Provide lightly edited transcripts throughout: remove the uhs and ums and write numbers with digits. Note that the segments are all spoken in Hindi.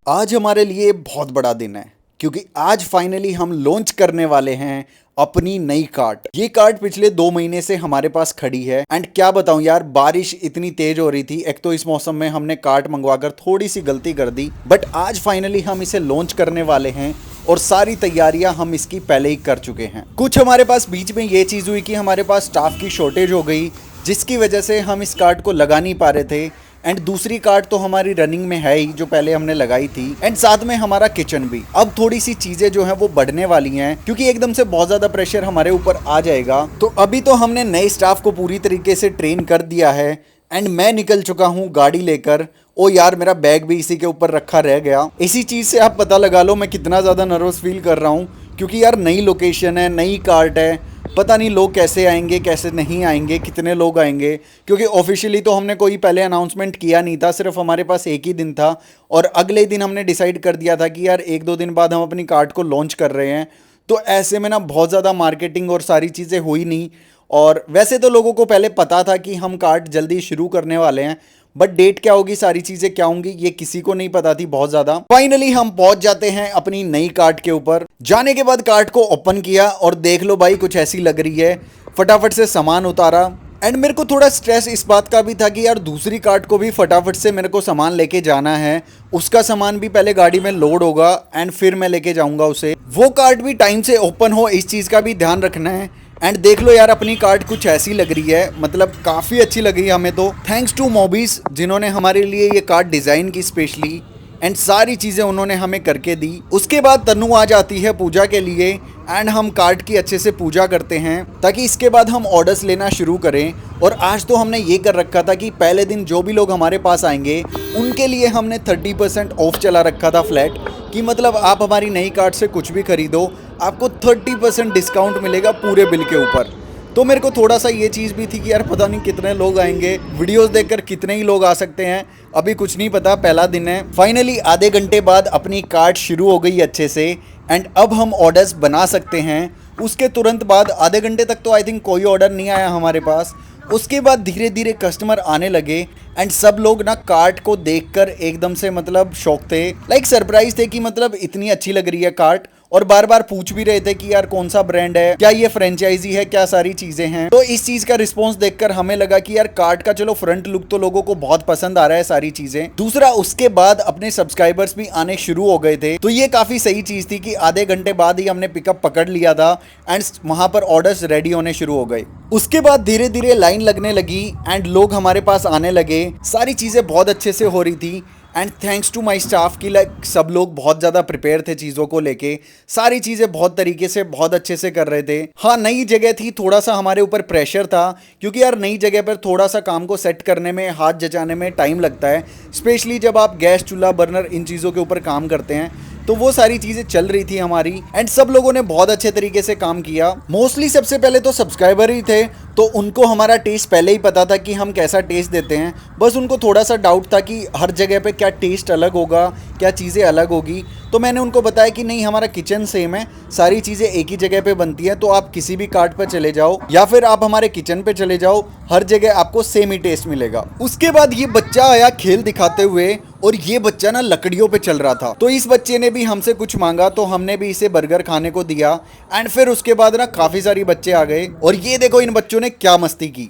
आज हमारे लिए बहुत बड़ा दिन है क्योंकि आज फाइनली हम लॉन्च करने वाले हैं अपनी नई कार्ट। ये कार्ट पिछले 2 महीने से हमारे पास खड़ी है एंड क्या बताऊं यार, बारिश इतनी तेज हो रही थी। एक तो इस मौसम में हमने कार्ट मंगवाकर थोड़ी सी गलती कर दी, बट आज फाइनली हम इसे लॉन्च करने वाले हैं और सारी तैयारियां हम इसकी पहले ही कर चुके हैं। कुछ हमारे पास बीच में ये चीज हुई कि हमारे पास स्टाफ की शॉर्टेज हो गई, जिसकी वजह से हम इस कार्ट को लगा नहीं पा रहे थे। एंड दूसरी कार्ट तो हमारी रनिंग में है ही, जो पहले हमने लगाई थी। एंड साथ में हमारा किचन भी। अब थोड़ी सी चीजें जो हैं वो बढ़ने वाली हैं क्योंकि एकदम से बहुत ज्यादा प्रेशर हमारे ऊपर आ जाएगा। तो अभी तो हमने नए स्टाफ को पूरी तरीके से ट्रेन कर दिया है एंड मैं निकल चुका हूँ गाड़ी लेकर। ओ यार, मेरा बैग भी इसी के ऊपर रखा रह गया। इसी चीज से आप पता लगा लो मैं कितना ज्यादा नर्वस फील कर रहा हूँ क्योंकि यार नई लोकेशन है, नई कार्ट है, पता नहीं लोग कैसे आएंगे कैसे नहीं आएंगे, कितने लोग आएंगे। क्योंकि ऑफिशियली तो हमने कोई पहले अनाउंसमेंट किया नहीं था, सिर्फ हमारे पास एक ही दिन था और अगले दिन हमने डिसाइड कर दिया था कि यार 1-2 दिन बाद हम अपनी कार्ट को लॉन्च कर रहे हैं। तो ऐसे में ना बहुत ज़्यादा मार्केटिंग और सारी चीज़ें हुई नहीं। और वैसे तो लोगों को पहले पता था कि हम कार्ट जल्दी शुरू करने वाले हैं, बट डेट क्या होगी, सारी चीजें क्या होंगी, ये किसी को नहीं पता थी बहुत ज्यादा। फाइनली हम पहुंच जाते हैं अपनी नई कार्ट के ऊपर। जाने के बाद कार्ट को ओपन किया और देख लो भाई, कुछ ऐसी लग रही है। फटाफट से सामान उतारा एंड मेरे को थोड़ा स्ट्रेस इस बात का भी था कि यार दूसरी कार्ट को भी फटाफट से मेरे को सामान लेके जाना है। उसका सामान भी पहले गाड़ी में लोड होगा एंड फिर मैं लेके जाऊंगा उसे। वो कार्ट भी टाइम से ओपन हो, इस चीज का भी ध्यान रखना है। एंड देख लो यार, अपनी कार्ट कुछ ऐसी लग रही है, मतलब काफ़ी अच्छी लग रही है हमें तो। थैंक्स टू मोबीज जिन्होंने हमारे लिए ये कार्ट डिज़ाइन की स्पेशली, एंड सारी चीज़ें उन्होंने हमें करके दी। उसके बाद तन्नू आ जाती है पूजा के लिए एंड हम कार्ट की अच्छे से पूजा करते हैं ताकि इसके बाद हम ऑर्डर्स लेना शुरू करें। और आज तो हमने ये कर रखा था कि पहले दिन जो भी लोग हमारे पास आएंगे उनके लिए हमने 30% ऑफ चला रखा था फ्लैट, कि मतलब आप हमारी नई कार्ट से कुछ भी खरीदो आपको 30% डिस्काउंट मिलेगा पूरे बिल के ऊपर। तो मेरे को थोड़ा सा ये चीज़ भी थी कि यार पता नहीं कितने लोग आएंगे, वीडियोस देखकर कितने ही लोग आ सकते हैं, अभी कुछ नहीं पता, पहला दिन है। फाइनली आधे घंटे बाद अपनी कार्ट शुरू हो गई अच्छे से एंड अब हम ऑर्डर्स बना सकते हैं। उसके तुरंत बाद आधे घंटे तक तो आई थिंक कोई ऑर्डर नहीं आया हमारे पास। उसके बाद धीरे धीरे कस्टमर आने लगे एंड सब लोग ना कार्ट को देखकर एकदम से मतलब शॉक थे, लाइक सरप्राइज थे कि मतलब इतनी अच्छी लग रही है कार्ट। और बार बार पूछ भी रहे थे कि यार कौन सा ब्रांड है, क्या ये फ्रेंचाइजी है, क्या सारी चीजें हैं। तो इस चीज का रिस्पांस देखकर हमें लगा कि यार कार्ट का चलो फ्रंट लुक तो लोगों को बहुत पसंद आ रहा है सारी चीजें। दूसरा, उसके बाद अपने सब्सक्राइबर्स भी आने शुरू हो गए थे, तो ये काफी सही चीज थी कि आधे घंटे बाद ही हमने पिकअप पकड़ लिया था एंड वहां पर ऑर्डर्स रेडी होने शुरू हो गए। उसके बाद धीरे धीरे लाइन लगने लगी एंड लोग हमारे पास आने लगे, सारी चीजें बहुत अच्छे से हो रही थी। And thanks to my staff की लाइक सब लोग बहुत ज़्यादा प्रिपेयर थे चीज़ों को लेके, सारी चीज़ें बहुत तरीके से बहुत अच्छे से कर रहे थे। हाँ, नई जगह थी, थोड़ा सा हमारे ऊपर प्रेशर था क्योंकि यार नई जगह पर थोड़ा सा काम को सेट करने में, हाथ जचाने में टाइम लगता है, स्पेशली जब आप गैस, चूल्हा, बर्नर इन चीज़ों के ऊपर काम करते हैं। तो वो सारी चीज़ें चल रही थी हमारी एंड सब लोगों ने बहुत अच्छे तरीके से काम किया। मोस्टली सबसे पहले तो सब्सक्राइबर ही थे, तो उनको हमारा टेस्ट पहले ही पता था कि हम कैसा टेस्ट देते हैं। बस उनको थोड़ा सा डाउट था कि हर जगह पे क्या टेस्ट अलग होगा, क्या चीज़ें अलग होगी। तो मैंने उनको बताया कि नहीं, हमारा किचन सेम है, सारी चीज़ें एक ही जगह पे बनती हैं, तो आप किसी भी कार्ट पर चले जाओ या फिर आप हमारे किचन पे चले जाओ, हर जगह आपको सेम ही टेस्ट मिलेगा। उसके बाद ये बच्चा आया खेल दिखाते हुए और ये बच्चा ना लकड़ियों पे चल रहा था, तो इस बच्चे ने भी हमसे कुछ मांगा तो हमने भी इसे बर्गर खाने को दिया। एंड फिर उसके बाद ना काफ़ी सारी बच्चे आ गए और ये देखो इन बच्चों ने क्या मस्ती की।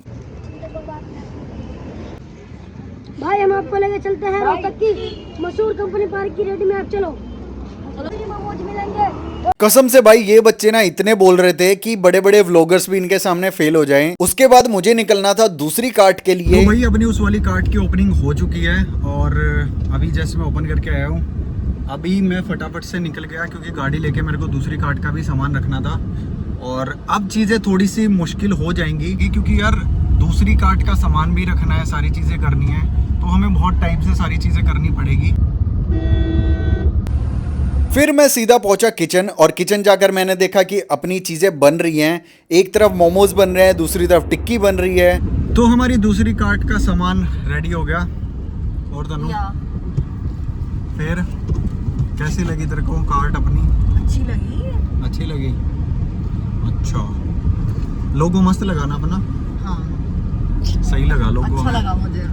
भाई हम आपको लेके चलते हैं रोहतक की मशहूर कंपनी पार्क की रेडी में, आप चलो मोमोज मिलेंगे। कसम से भाई, ये बच्चे ना इतने बोल रहे थे कि बड़े बड़े व्लॉगर्स भी इनके सामने फेल हो जाएं। उसके बाद मुझे निकलना था दूसरी कार्ट के लिए। तो भाई अपनी उस वाली कार्ट की ओपनिंग हो चुकी है और अभी जैसे मैं ओपन करके आया हूँ, अभी मैं फटाफट से निकल गया क्योंकि गाड़ी लेके मेरे को दूसरी कार्ट का भी सामान रखना था। और अब चीज़ें थोड़ी सी मुश्किल हो जाएंगी क्योंकि यार दूसरी कार्ट का सामान भी रखना है, सारी चीज़ें करनी है, तो हमें बहुत टाइम से सारी चीज़ें करनी पड़ेगी। फिर मैं सीधा पहुंचा किचन और किचन जाकर मैंने देखा कि अपनी चीज़ें बन रही हैं। एक तरफ मोमोज बन रहे हैं, दूसरी तरफ टिक्की बन रही है। तो हमारी दूसरी कार्ट का सामान रेडी हो गया। और तनु, फिर कैसी लगी तेरे को कार्ट अपनी? अच्छी लगी। अच्छी लगी? अच्छा, लोगो मस्त लगाना अपना। हाँ, सही लगा लोगो। अच्छा लगा मुझे।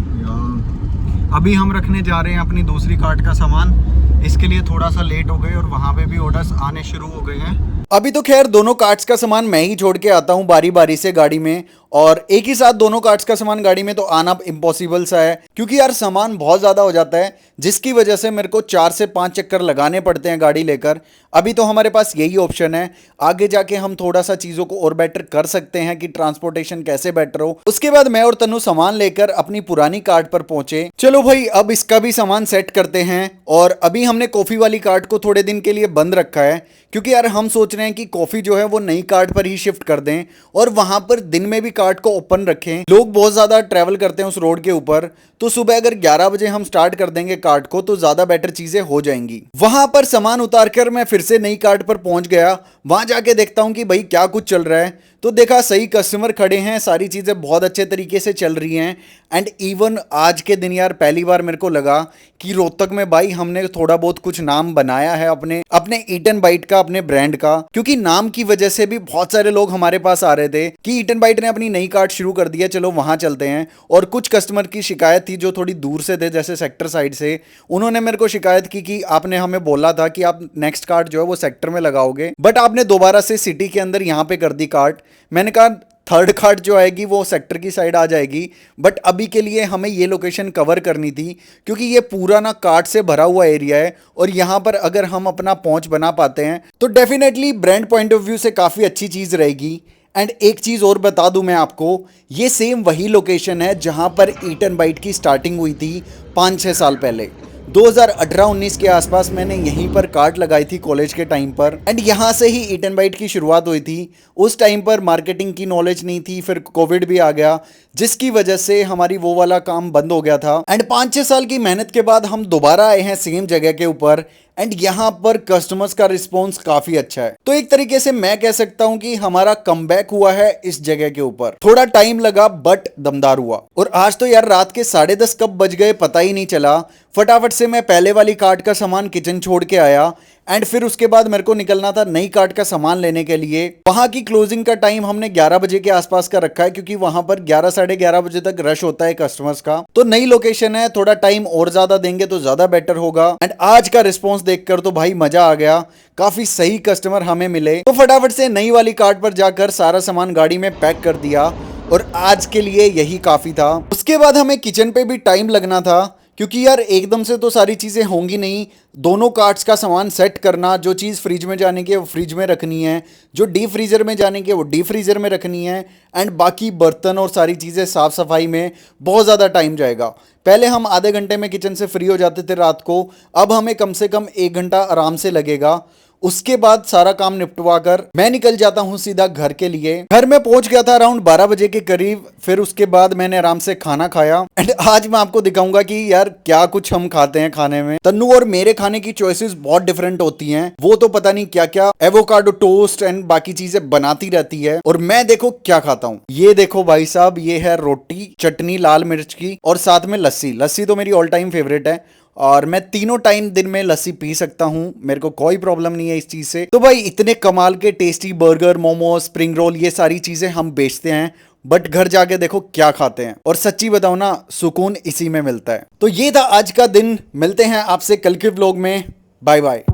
अभी हम रखने जा रहे हैं अपनी दूसरी कार्ट का सामान, इसके लिए थोड़ा सा लेट हो गए और वहाँ पे भी ऑर्डर्स आने शुरू हो गए हैं। अभी तो खैर दोनों कार्ट्स का सामान मैं ही छोड़ के आता हूँ बारी बारी से गाड़ी में, और एक ही साथ दोनों कार्ट्स का सामान गाड़ी में तो आना इम्पॉसिबल सा है, क्योंकि यार सामान बहुत ज़्यादा हो जाता है, जिसकी वजह से मेरे को 4 से 5 चक्कर लगाने पड़ते हैं गाड़ी लेकर। अभी तो हमारे पास यही ऑप्शन है, आगे जाके हम थोड़ा सा चीज़ों को और बेटर कर सकते हैं कि ट्रांसपोर्टेशन कैसे बेटर हो। उसके बाद मैं और तनु सामान लेकर अपनी पुरानी कार्ट पर पहुंचे। चलो भाई अब इसका भी सामान सेट करते हैं, और अभी हमने कॉफ़ी वाली कार्ट को थोड़े दिन के लिए बंद रखा है, क्योंकि यार हम सोच रहे हैं कि कॉफ़ी जो है वो नई कार्ट पर ही शिफ्ट कर दें और वहां पर दिन में भी कार्ट को ओपन रखें। लोग बहुत ज़्यादा ट्रैवल करते हैं उस रोड के ऊपर, तो सुबह अगर 11 बजे हम स्टार्ट कर देंगे कार्ट को तो ज़्यादा बेटर चीज़ें हो जाएंगी। वहां पर सामान उतार कर मैं फिर से नई कार्ट पर पहुंच गया। वहां जाके देखता हूं कि भाई क्या कुछ चल रहा है, तो देखा सही कस्टमर खड़े हैं, सारी चीज़ें बहुत अच्छे तरीके से चल रही हैं। एंड इवन आज के दिन यार पहली बार मेरे को लगा कि रोहतक में भाई हमने थोड़ा बहुत कुछ नाम बनाया है अपने अपने ईट एंड बाइट का, अपने ब्रांड का, क्योंकि नाम की वजह से भी बहुत सारे लोग हमारे पास आ रहे थे कि ईट एंड बाइट ने अपनी नई कार्ट शुरू कर दी है, चलो वहां चलते हैं। और कुछ कस्टमर की शिकायत थी जो थोड़ी दूर से थे, जैसे सेक्टर साइड से, उन्होंने मेरे को शिकायत की कि आपने हमें बोला था कि आप नेक्स्ट कार्ट जो है वो सेक्टर में लगाओगे, बट आपने दोबारा से सिटी के अंदर यहाँ पे कर दी कार्ट। मैंने कहा थर्ड कार्ट जो आएगी वो सेक्टर की साइड आ जाएगी, बट अभी के लिए हमें ये लोकेशन कवर करनी थी, क्योंकि ये पूरा ना कार्ट से भरा हुआ एरिया है, और यहाँ पर अगर हम अपना पहुँच बना पाते हैं तो definitely brand point of view से काफ़ी अच्छी चीज़ रहेगी। एंड एक चीज़ और बता दूं मैं आपको, ये सेम वही लोकेशन है जहाँ पर ईट एंड बाइट की स्टार्टिंग हुई थी 5-6 साल पहले। 2018-19 के आसपास मैंने यहीं पर कार्ट लगाई थी कॉलेज के टाइम पर, एंड यहाँ से ही ईट एंड बाइट की शुरुआत हुई थी। उस टाइम पर मार्केटिंग की नॉलेज नहीं थी, फिर कोविड भी आ गया, जिसकी वजह से हमारी वो वाला काम बंद हो गया था। एंड 5-6 साल की मेहनत के बाद हम दोबारा आए हैं सेम जगह के ऊपर, एंड यहाँ पर कस्टमर्स का रिस्पॉन्स काफी अच्छा है। तो एक तरीके से मैं कह सकता हूँ कि हमारा कमबैक हुआ है इस जगह के ऊपर। थोड़ा टाइम लगा बट दमदार हुआ। और आज तो यार रात के 10:30 कब बज गए पता ही नहीं चला। फटाफट से मैं पहले वाली कार्ट का सामान किचन छोड़ के आया, एंड फिर उसके बाद मेरे को निकलना था नई कार्ट का सामान लेने के लिए। वहां की क्लोजिंग का टाइम हमने 11 बजे के आसपास का रखा है, क्योंकि वहां पर 11-11:30 बजे तक रश होता है कस्टमर्स का। तो नई लोकेशन है, थोड़ा टाइम और ज्यादा देंगे तो ज्यादा बेटर होगा। एंड आज का रिस्पॉन्स देखकर तो भाई मजा आ गया, काफी सही कस्टमर हमें मिले। तो फटाफट से नई वाली कार्ट पर जाकर सारा सामान गाड़ी में पैक कर दिया, और आज के लिए यही काफी था। उसके बाद हमें किचन पे भी टाइम लगना था, क्योंकि यार एकदम से तो सारी चीज़ें होंगी नहीं। दोनों कार्ट्स का सामान सेट करना, जो चीज़ फ्रिज में जाने की है वो फ्रिज में रखनी है, जो डीप फ्रीज़र में जाने की है वो डीप फ्रीज़र में रखनी है, एंड बाकी बर्तन और सारी चीज़ें साफ़ सफाई में बहुत ज़्यादा टाइम जाएगा। पहले हम आधे घंटे में किचन से फ्री हो जाते थे रात को, अब हमें कम से कम 1 घंटा आराम से लगेगा। उसके बाद सारा काम निपटवा कर मैं निकल जाता हूँ सीधा घर के लिए। घर में पहुंच गया था अराउंड 12 बजे के करीब। फिर उसके बाद मैंने आराम से खाना खाया, एंड आज मैं आपको दिखाऊंगा कि यार क्या कुछ हम खाते हैं खाने में। तन्नू और मेरे खाने की चॉइसेस बहुत डिफरेंट होती हैं, वो तो पता नहीं क्या क्या एवोकाडो टोस्ट एंड बाकी चीजें बनाती रहती है, और मैं देखो क्या खाता हूँ। ये देखो भाई साहब, ये है रोटी, चटनी लाल मिर्च की, और साथ में लस्सी। लस्सी तो मेरी ऑल टाइम फेवरेट है, और मैं तीनों टाइम दिन में लस्सी पी सकता हूँ, मेरे को कोई प्रॉब्लम नहीं है इस चीज़ से। तो भाई इतने कमाल के tasty burger, momo, spring roll, ये सारी चीज़ें हम बेचते हैं, बट घर जाके देखो क्या खाते हैं। और सच्ची बताऊँ ना, सुकून इसी में मिलता है। तो ये था आज का दिन, मिलते हैं आपसे कल के व्लॉग में। Bye bye.